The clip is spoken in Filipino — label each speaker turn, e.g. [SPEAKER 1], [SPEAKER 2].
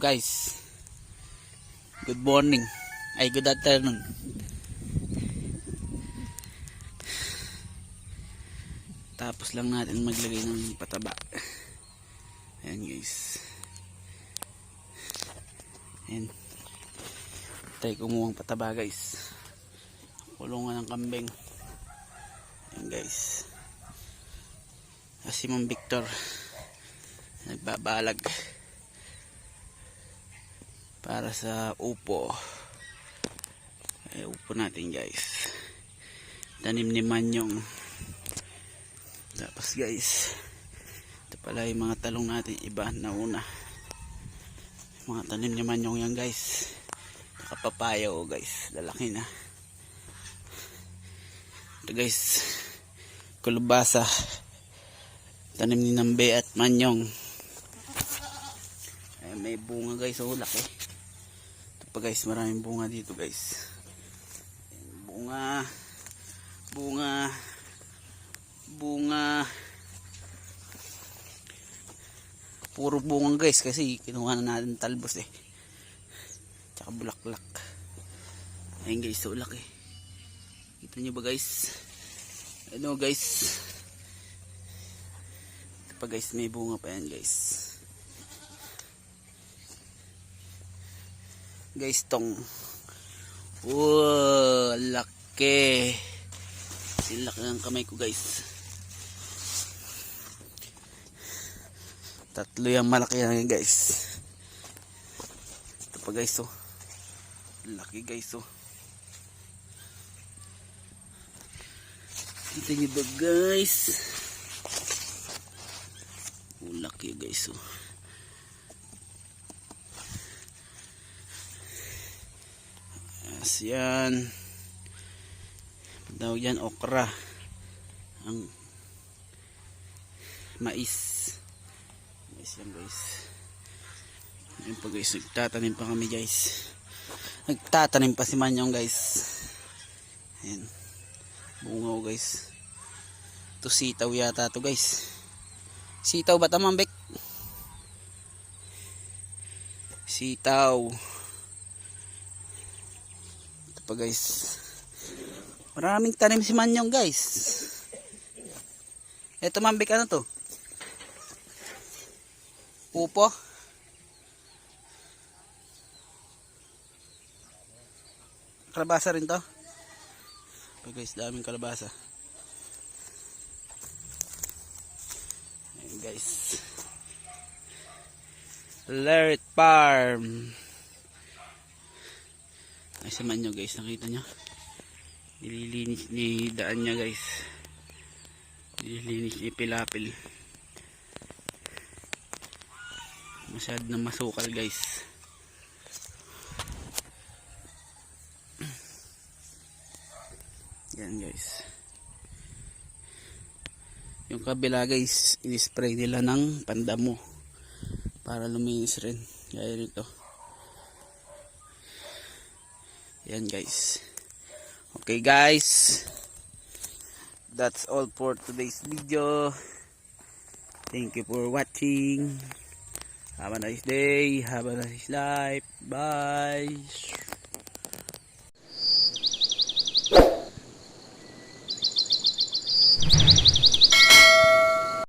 [SPEAKER 1] guys? Good morning. Ay, good afternoon. Tapos lang natin maglagay ng pataba. Ayan guys. Ayan. Tayo kumuha ng pataba guys. Kulungan ng kambing. Ayan guys. Si Ma'am Victor nagbabalag para sa upo. Upo natin guys. Tanim ni Manyong. Tapos guys, ito pala yung mga talong natin iba na una. Mga tanim ni Manyong yan guys. Nakapapaya o guys, lalaki na. Ito guys, kulubasa, tanim ni Nambe at Manyong. May bunga guys, laki. Ito pa guys, maraming bunga dito guys. Bunga, puro bunga guys, kasi kinuha na natin talbos tsaka bulaklak. Ayun guys, laki. Kita nyo ba guys? Ano guys, ito pa guys, may bunga pa yan guys. Guys, tong laki. Silaki ng kamay ko guys. Tatlo yung malaki yan guys. Ito pa guys, laki guys. Kita nyo ba guys? Laki guys. Yan, tawag yan okra, ang mais yan guys. Yun pa guys, nagtatanim pa kami guys, nagtatanim pa si Manyong guys. Ayan, bungaw guys. Ito sitaw yata to guys. Sitaw ba tamang bek? Sitaw pa guys. Maraming tanim si Manyong guys. Ito mambik, ano to? Upo. Kalabasa rin to. Pa guys, daming kalabasa. Ayan guys, Larit Farm. Ay, si Manyo guys, nakita nyo, nililinis ni daan niya guys, nililinis ni Pilapil. Masyad na masukal guys. Yan guys, yung kabila guys, in-spray nila ng pandamo para luminis rin, gaya nito. Yan guys. Okay guys, that's all for today's video. Thank you for watching. Have a nice day, have a nice life. Bye.